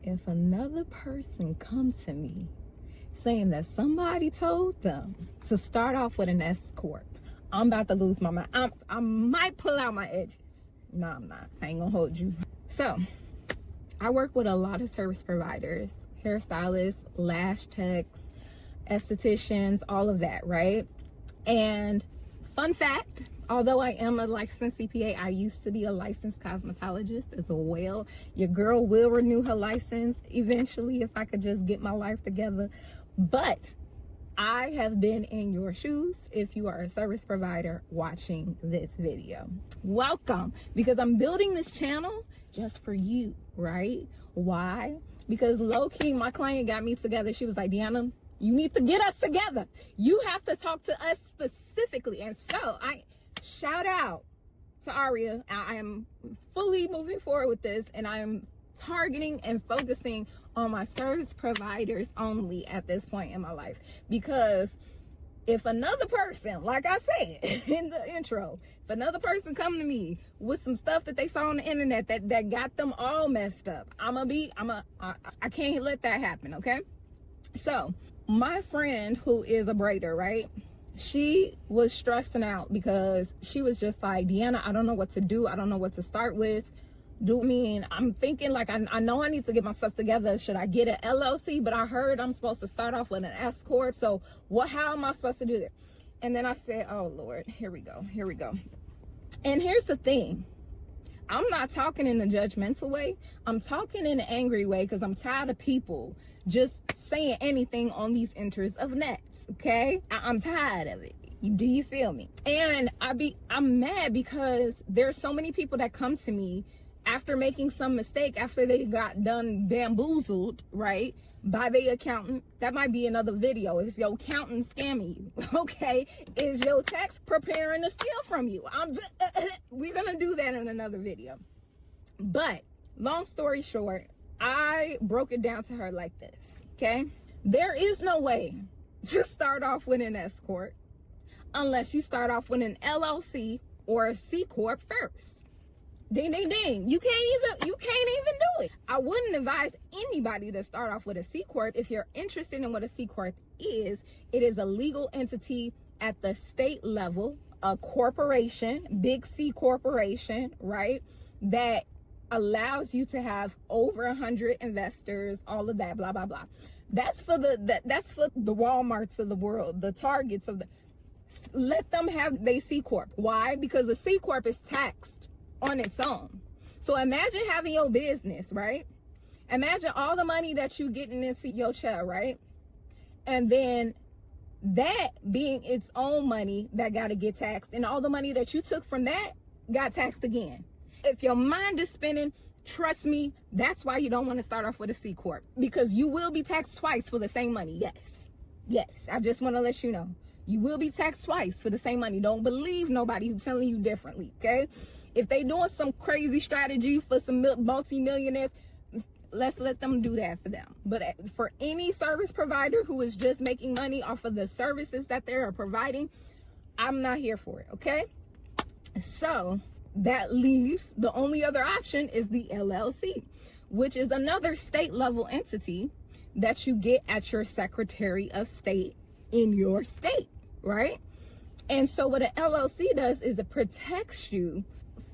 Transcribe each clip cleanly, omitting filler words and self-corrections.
if another person comes to me saying that somebody told them to start off with an S Corp, I'm about to lose my mind. I might pull out my edges. No, I'm not. I ain't gonna hold you. So, I work with a lot of service providers, hairstylists, lash techs, estheticians, all of that, right? And fun fact, although I am a licensed CPA, I used to be a licensed cosmetologist as well. Your girl will renew her license eventually if I could just get my life together. But I have been in your shoes if you are a service provider watching this video. Welcome, because I'm building this channel just for you, right? Why? Because low-key, my client got me together. She was like, Deanna, you need to get us together. You have to talk to us specifically. And so I shout out to Aria. I am fully moving forward with this, and I am targeting and focusing on my service providers only at this point in my life. Because if another person, like I said in the intro, if another person come to me with some stuff that they saw on the internet that got them all messed up, I can't let that happen, okay? So my friend who is a braider, right? She was stressing out because she was just like, Deanna, I don't know what to do. I don't know what to start with. I'm thinking like, I know I need to get myself together. Should I get an LLC? But I heard I'm supposed to start off with an S Corp. So how am I supposed to do that? And then I said, oh Lord, here we go. And here's the thing. I'm not talking in a judgmental way. I'm talking in an angry way because I'm tired of people just saying anything on these enters of nets. Okay. I'm tired of it. Do you feel me? And I'm mad because there's so many people that come to me after making some mistake, after they got done bamboozled, right, by the accountant. That might be another video. Is your accountant scamming you? Okay. Is your tax preparing to steal from you? We're going to do that in another video. But long story short, I broke it down to her like this. Okay. There is no way to start off with an S Corp unless you start off with an LLC or a C Corp first. Ding, ding, ding. You can't even do it. I wouldn't advise anybody to start off with a C Corp. If you're interested in what a C Corp is, it is a legal entity at the state level, a corporation, big C corporation, right? That allows you to have over 100 investors, all of that, blah, blah, blah. That's for the Walmarts of the world, the Targets of let them have their C Corp. Why? Because the C Corp is taxed on its own. So imagine having your business, right? Imagine all the money that you getting into your chair, right? And then that being its own money that got to get taxed, and all the money that you took from that got taxed again. If your mind is spinning, trust me, that's why you don't want to start off with a C Corp, because you will be taxed twice for the same money. Yes, I just want to let you know. You will be taxed twice for the same money. Don't believe nobody who's telling you differently, okay? If they doing some crazy strategy for some multi-millionaires, let's let them do that for them. But for any service provider who is just making money off of the services that they are providing, I'm not here for it, okay? So that leaves the only other option is the LLC, which is another state level entity that you get at your Secretary of State in your state, right? And so what an LLC does is it protects you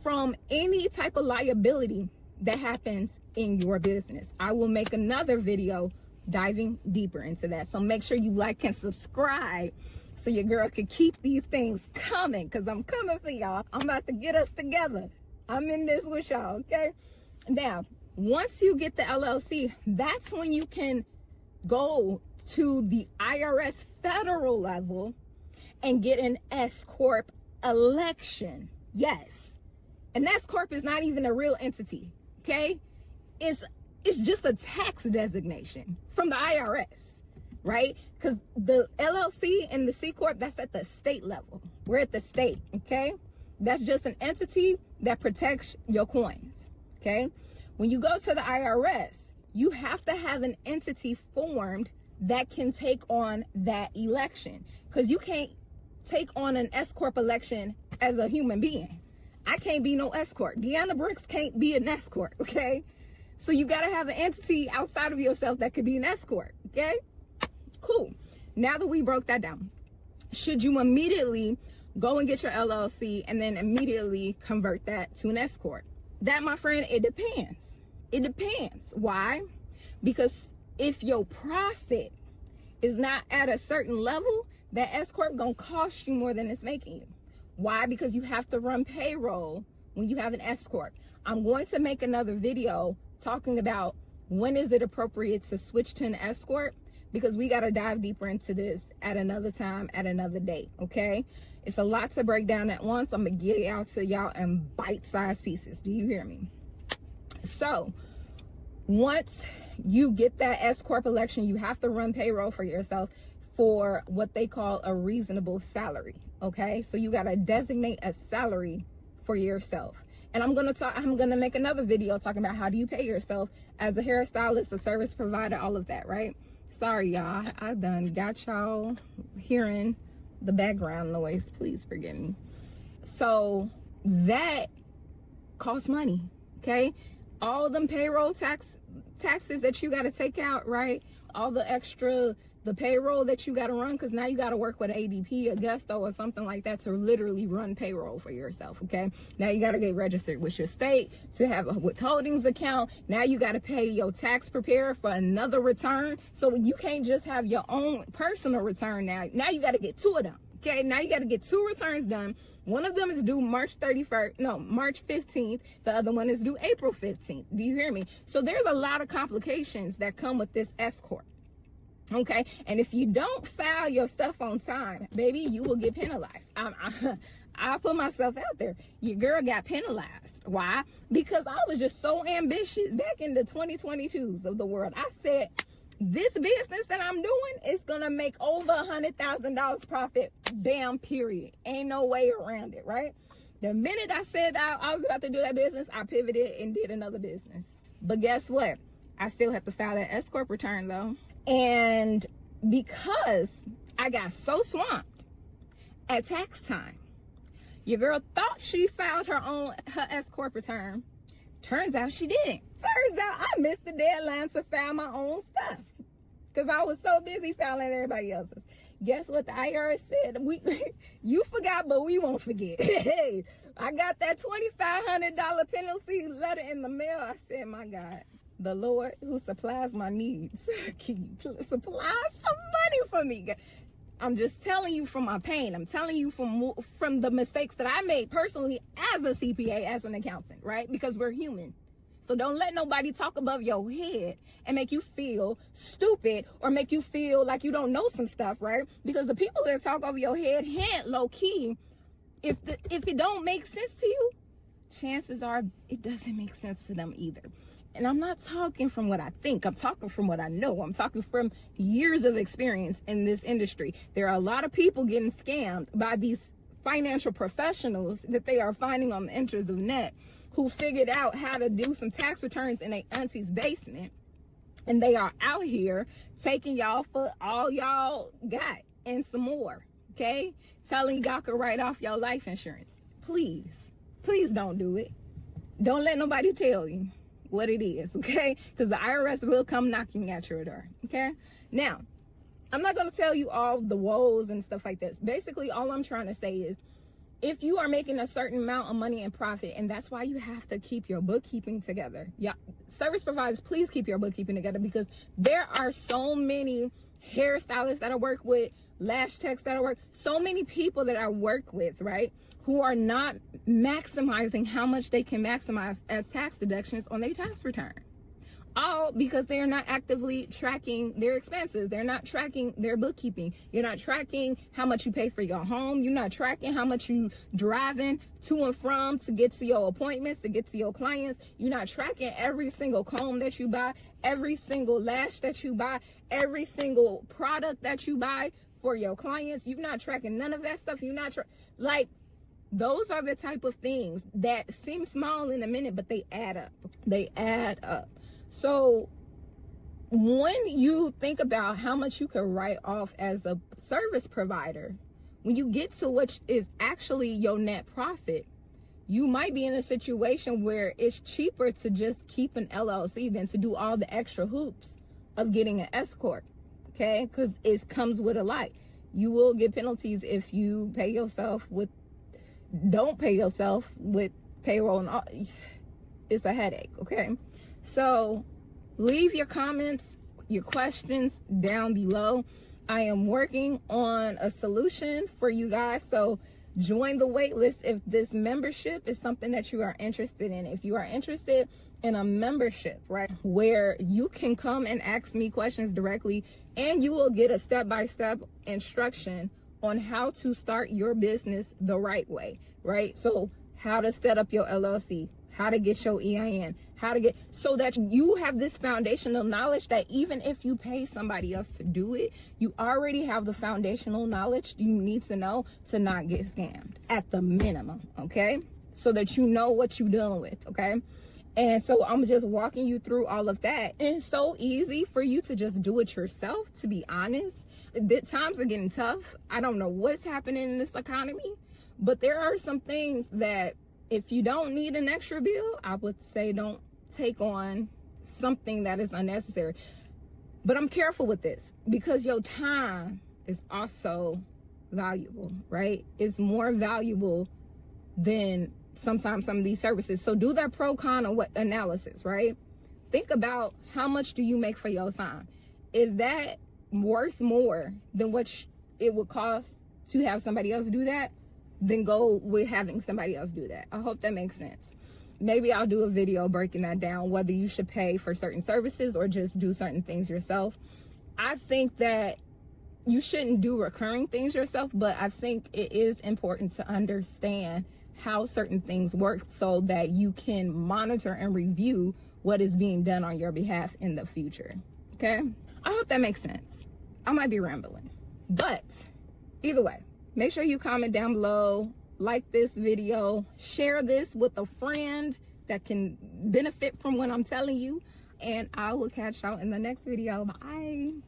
from any type of liability that happens in your business. I will make another video diving deeper into that. So make sure you like and subscribe so your girl can keep these things coming, because I'm coming for y'all. I'm about to get us together. I'm in this with y'all, okay? Now, once you get the LLC, that's when you can go to the IRS federal level and get an S Corp election. Yes. An S Corp is not even a real entity, okay? It's just a tax designation from the IRS, right? Because the LLC and the C Corp, that's at the state level. We're at the state, okay? That's just an entity that protects your coins, okay? When you go to the IRS, you have to have an entity formed that can take on that election, because you can't take on an S Corp election as a human being. I can't be no S Corp. Deanna Brooks can't be an S Corp, okay? So you got to have an entity outside of yourself that could be an S Corp. Okay, cool. Now that we broke that down, should you immediately go and get your LLC and then immediately convert that to an S Corp? That, my friend, it depends. It depends. Why? Because if your profit is not at a certain level, that S Corp gonna cost you more than it's making you. Why? Because you have to run payroll when you have an S Corp. I'm going to make another video talking about when is it appropriate to switch to an S Corp, because we got to dive deeper into this at another time, at another date, okay? It's a lot to break down at once. I'm going to get it out to y'all in bite-sized pieces. Do you hear me? So once you get that S Corp election, you have to run payroll for yourself for what they call a reasonable salary, okay? So you got to designate a salary for yourself. And I'm gonna make another video talking about how do you pay yourself as a hairstylist, a service provider, all of that, right? Sorry, y'all. I done got y'all hearing the background noise. Please forgive me. So that costs money, okay? All them payroll taxes that you got to take out, right? All the extra, the payroll that you got to run, because now you got to work with ADP, Augusto, or something like that to literally run payroll for yourself, okay? Now you got to get registered with your state to have a withholdings account. Now you got to pay your tax preparer for another return. So you can't just have your own personal return now. Now you got to get two of them, okay? Now you got to get two returns done. One of them is due March 15th. The other one is due April 15th. Do you hear me? So there's a lot of complications that come with this S Corp. Okay, and if you don't file your stuff on time, baby, you will get penalized. I put myself out there. Your girl got penalized. Why? Because I was just so ambitious back in the 2022s of the world. I said, this business that I'm doing is gonna make over $100,000 profit. Bam, period. Ain't no way around it, right? The minute I said I was about to do that business, I pivoted and did another business. But guess what? I still have to file that S Corp return though. And because I got so swamped at tax time, your girl thought she filed her S Corp return. Turns out she didn't. Turns out I missed the deadline to file my own stuff because I was so busy filing everybody else's. Guess what the IRS said? You forgot, but we won't forget. Hey, I got that $2,500 penalty letter in the mail. I said, my God. The Lord who supplies my needs, can you supply some money for me? I'm just telling you from my pain. I'm telling you from the mistakes that I made personally as a CPA, as an accountant, right? Because we're human. So don't let nobody talk above your head and make you feel stupid or make you feel like you don't know some stuff, right? Because the people that talk over your head, hint, low key, if it don't make sense to you, chances are it doesn't make sense to them either. And I'm not talking from what I think. I'm talking from what I know. I'm talking from years of experience in this industry. There are a lot of people getting scammed by these financial professionals that they are finding on the interest of net, who figured out how to do some tax returns in their auntie's basement. And they are out here taking y'all for all y'all got and some more, okay? Telling y'all can write off your life insurance. Please don't do it. Don't let nobody tell you what it is, okay? Because the IRS will come knocking at your door, okay? Now, I'm not going to tell you all the woes and stuff like this. Basically, all I'm trying to say is, if you are making a certain amount of money in profit, and that's why you have to keep your bookkeeping together. Yeah, service providers, please keep your bookkeeping together, because there are so many hairstylists that I work with, lash techs that I work, so many people that I work with, right, who are not maximizing how much they can maximize as tax deductions on their tax return. All because they're not actively tracking their expenses. They're not tracking their bookkeeping. You're not tracking how much you pay for your home. You're not tracking how much you driving to and from to get to your appointments, to get to your clients. You're not tracking every single comb that you buy, every single lash that you buy, every single product that you buy for your clients. You're not tracking none of that stuff. You're not those are the type of things that seem small in a minute, but they add up. They add up. So when you think about how much you can write off as a service provider, when you get to what is actually your net profit, you might be in a situation where it's cheaper to just keep an LLC than to do all the extra hoops of getting an S Corp. Okay, because it comes with a lot. You will get penalties if you don't pay yourself with payroll and all. It's a headache. Okay, so leave your comments, your questions down below. I am working on a solution for you guys, so join the wait list if this membership is something that you are interested in. If you are interested in a membership, right, where you can come and ask me questions directly, and you will get a step-by-step instruction on how to start your business the right way, right? So how to set up your LLC, how to get your EIN, so that you have this foundational knowledge that even if you pay somebody else to do it, you already have the foundational knowledge you need to know to not get scammed at the minimum, okay? So that you know what you're dealing with, okay? And so I'm just walking you through all of that. And it's so easy for you to just do it yourself, to be honest. The times are getting tough. I don't know what's happening in this economy, but there are some things that if you don't need an extra bill, I would say don't take on something that is unnecessary. But I'm careful with this because your time is also valuable, right? It's more valuable than sometimes some of these services. So do that pro con analysis, right? Think about how much do you make for your time? Is that worth more than what it would cost to have somebody else do that? Then go with having somebody else do that. I hope that makes sense. Maybe I'll do a video breaking that down, whether you should pay for certain services or just do certain things yourself. I think that you shouldn't do recurring things yourself, but I think it is important to understand how certain things work so that you can monitor and review what is being done on your behalf in the future. Okay? I hope that makes sense. I might be rambling, but either way, make sure you comment down below, like this video, share this with a friend that can benefit from what I'm telling you, and I will catch y'all in the next video. Bye.